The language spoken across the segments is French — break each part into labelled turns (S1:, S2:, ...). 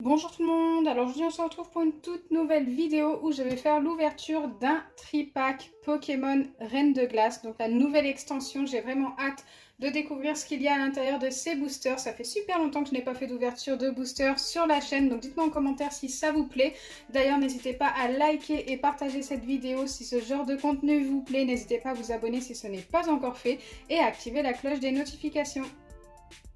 S1: Bonjour tout le monde, alors aujourd'hui on se retrouve pour une toute nouvelle vidéo où je vais faire l'ouverture d'un tripack Pokémon Reine de Glace, donc la nouvelle extension. J'ai vraiment hâte de découvrir ce qu'il y a à l'intérieur de ces boosters. Ça fait super longtemps que je n'ai pas fait d'ouverture de boosters sur la chaîne, donc dites-moi en commentaire si ça vous plaît. D'ailleurs n'hésitez pas à liker et partager cette vidéo si ce genre de contenu vous plaît. N'hésitez pas à vous abonner si ce n'est pas encore fait et à activer la cloche des notifications.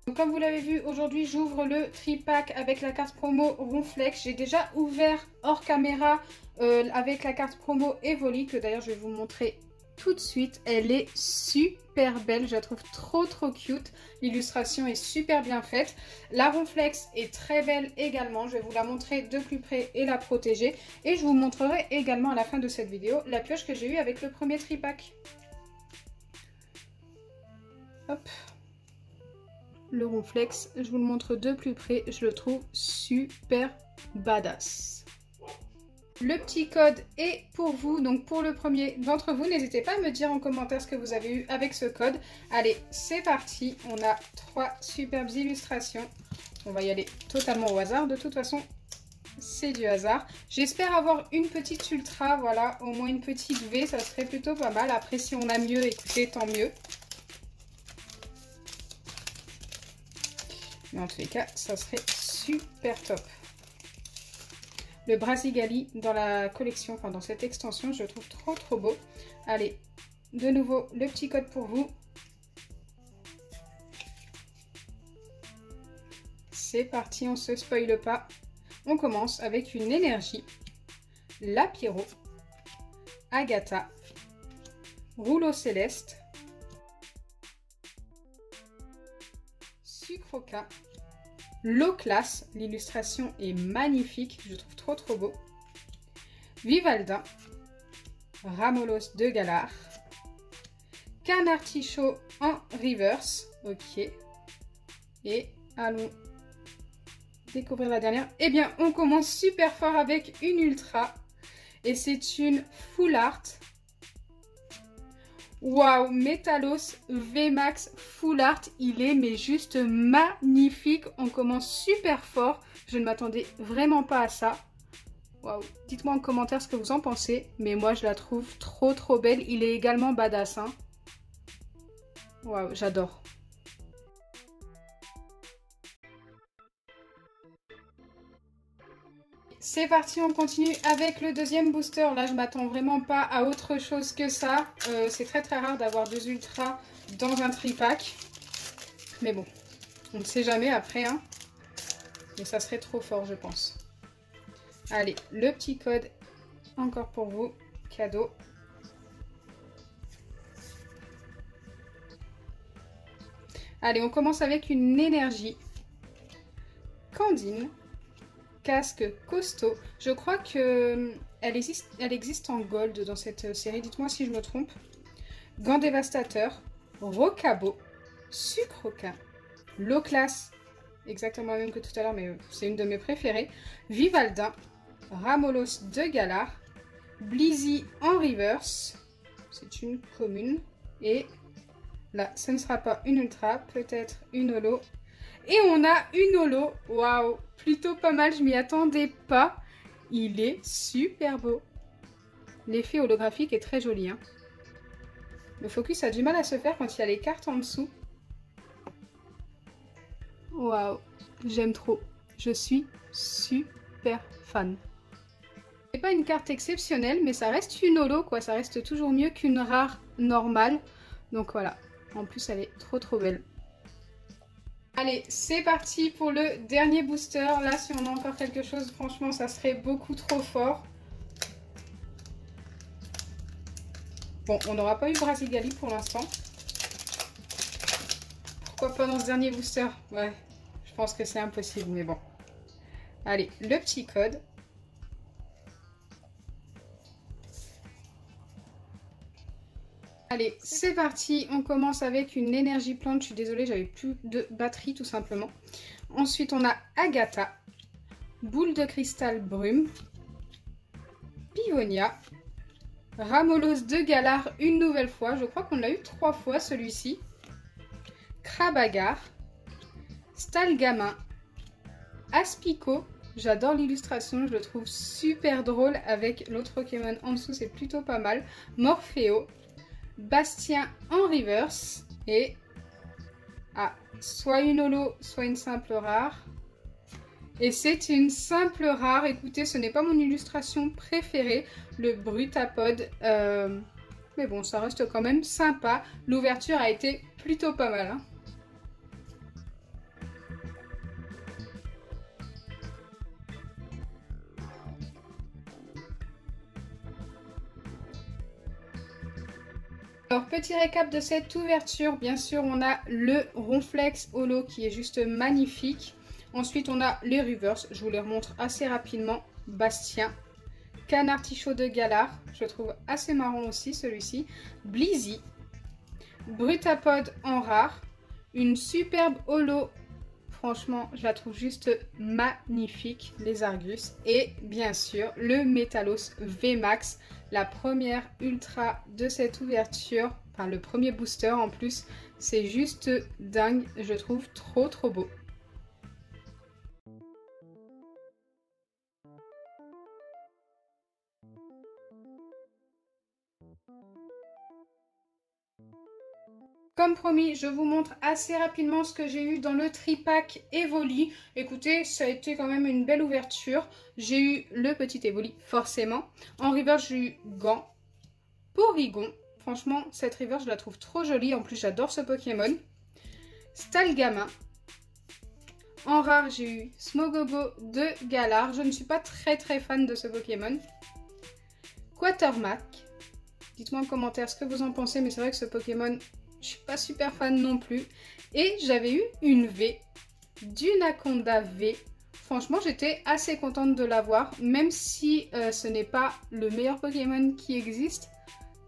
S1: Donc, comme vous l'avez vu, aujourd'hui j'ouvre le tripack avec la carte promo Ronflex. J'ai déjà ouvert hors caméra avec la carte promo Evoli, que d'ailleurs je vais vous montrer tout de suite. Elle est super belle, je la trouve trop cute. L'illustration est super bien faite. La Ronflex est très belle également, je vais vous la montrer de plus près et la protéger. Et je vous montrerai également à la fin de cette vidéo la pioche que j'ai eue avec le premier tripack. Hop. Le Ronflex, je vous le montre de plus près, je le trouve super badass. Le petit code est pour vous, donc pour le premier d'entre vous, n'hésitez pas à me dire en commentaire ce que vous avez eu avec ce code. Allez, c'est parti, on a 3 superbes illustrations. On va y aller totalement au hasard, de toute façon c'est du hasard. J'espère avoir une petite ultra, voilà, au moins une petite V, ça serait plutôt pas mal. Après si on a mieux, écoutez, tant mieux. Mais en tous les cas, ça serait super top. Le Brasigali dans la collection, enfin dans cette extension, je le trouve trop beau. Allez, de nouveau, le petit code pour vous. C'est parti, on ne se spoile pas. On commence avec une énergie. Lapiro, Agatha, Rouleau Céleste, Sucroca, L'eau classe, l'illustration est magnifique, je trouve trop beau. Vivaldin, Ramolos de Galar, Canartichaud en reverse, ok. Et allons découvrir la dernière. Eh bien, on commence super fort avec une ultra et c'est une full art. Waouh, Metalos VMAX Full Art, il est mais juste magnifique. On commence super fort. Je ne m'attendais vraiment pas à ça. Waouh, dites-moi en commentaire ce que vous en pensez. Mais moi, je la trouve trop belle. Il est également badass, hein. Waouh, j'adore. C'est parti, on continue avec le deuxième booster. Là, je m'attends vraiment pas à autre chose que ça. C'est très rare d'avoir 2 ultras dans un tripack. Mais bon, on ne sait jamais après, hein. Mais ça serait trop fort, je pense. Allez, le petit code, encore pour vous, cadeau. Allez, on commence avec une énergie. Candine. Casque costaud. Je crois que elle existe en gold dans cette série. Dites-moi si je me trompe. Gant dévastateur. Rocabo. Sucroca. L'eau classe. Exactement la même que tout à l'heure, mais c'est une de mes préférées. Vivaldin. Ramolos de Galar. Blizzy en reverse. C'est une commune. Et là, ce ne sera pas une ultra, peut-être une holo. Et on a une holo. Waouh, plutôt pas mal, je m'y attendais pas. Il est super beau. L'effet holographique est très joli, hein. Le focus a du mal à se faire quand il y a les cartes en dessous. Waouh, j'aime trop. Je suis super fan. C'est pas une carte exceptionnelle, mais ça reste une holo, quoi. Ça reste toujours mieux qu'une rare normale. Donc voilà. En plus, elle est trop belle. Allez, c'est parti pour le dernier booster. Là, si on a encore quelque chose, franchement, ça serait beaucoup trop fort. Bon, on n'aura pas eu Brasigali pour l'instant. Pourquoi pas dans ce dernier booster? Ouais, je pense que c'est impossible, mais bon. Allez, le petit code. Allez, c'est parti, on commence avec une énergie plante. Je suis désolée, j'avais plus de batterie tout simplement. Ensuite, on a Agatha, boule de cristal brume, Pivonia, Ramolos de Galar une nouvelle fois. Je crois qu'on l'a eu 3 fois celui-ci. Crabagar, Stalgamin, Aspico J'adore l'illustration, je le trouve super drôle avec l'autre Pokémon en dessous, c'est plutôt pas mal. Morpheo, Bastien en reverse et soit une holo, soit une simple rare. Et c'est une simple rare. Écoutez, ce n'est pas mon illustration préférée, le Brutapod. Mais bon, ça reste quand même sympa. L'ouverture a été plutôt pas mal, hein. Alors, petit récap de cette ouverture. Bien sûr, on a le Ronflex Holo qui est juste magnifique. Ensuite, on a les reverse. Je vous les remontre assez rapidement. Bastien. Canartichaud de Galar. Je trouve assez marrant aussi celui-ci. Blizzy. Brutapod en rare. Une superbe holo. Franchement, je la trouve juste magnifique, les Argus. Et bien sûr, le Metalos VMAX, la première ultra de cette ouverture. Enfin, le premier booster en plus. C'est juste dingue, je trouve trop beau. Comme promis, je vous montre assez rapidement ce que j'ai eu dans le tripack Evoli. Écoutez, ça a été quand même une belle ouverture. J'ai eu le petit Evoli, forcément. En reverse, j'ai eu Gant, Porygon. Franchement, cette reverse, je la trouve trop jolie. En plus, j'adore ce Pokémon. Stalgama. En rare, j'ai eu Smogogo de Galar. Je ne suis pas très fan de ce Pokémon. Quatermack. Dites-moi en commentaire ce que vous en pensez, mais c'est vrai que ce Pokémon, je suis pas super fan non plus. Et j'avais eu une V, d'Unaconda V. Franchement, j'étais assez contente de l'avoir, même si ce n'est pas le meilleur Pokémon qui existe.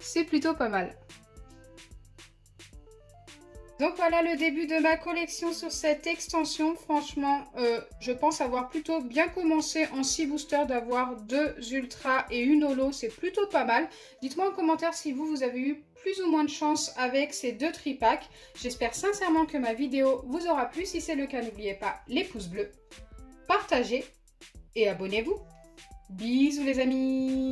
S1: C'est plutôt pas mal. Donc voilà le début de ma collection sur cette extension. Franchement, je pense avoir plutôt bien commencé en 6 boosters, d'avoir 2 ultras et une holo. C'est plutôt pas mal. Dites-moi en commentaire si vous avez eu plus ou moins de chance avec ces 2 tripacks. J'espère sincèrement que ma vidéo vous aura plu. Si c'est le cas, n'oubliez pas les pouces bleus, partagez et abonnez-vous. Bisous les amis!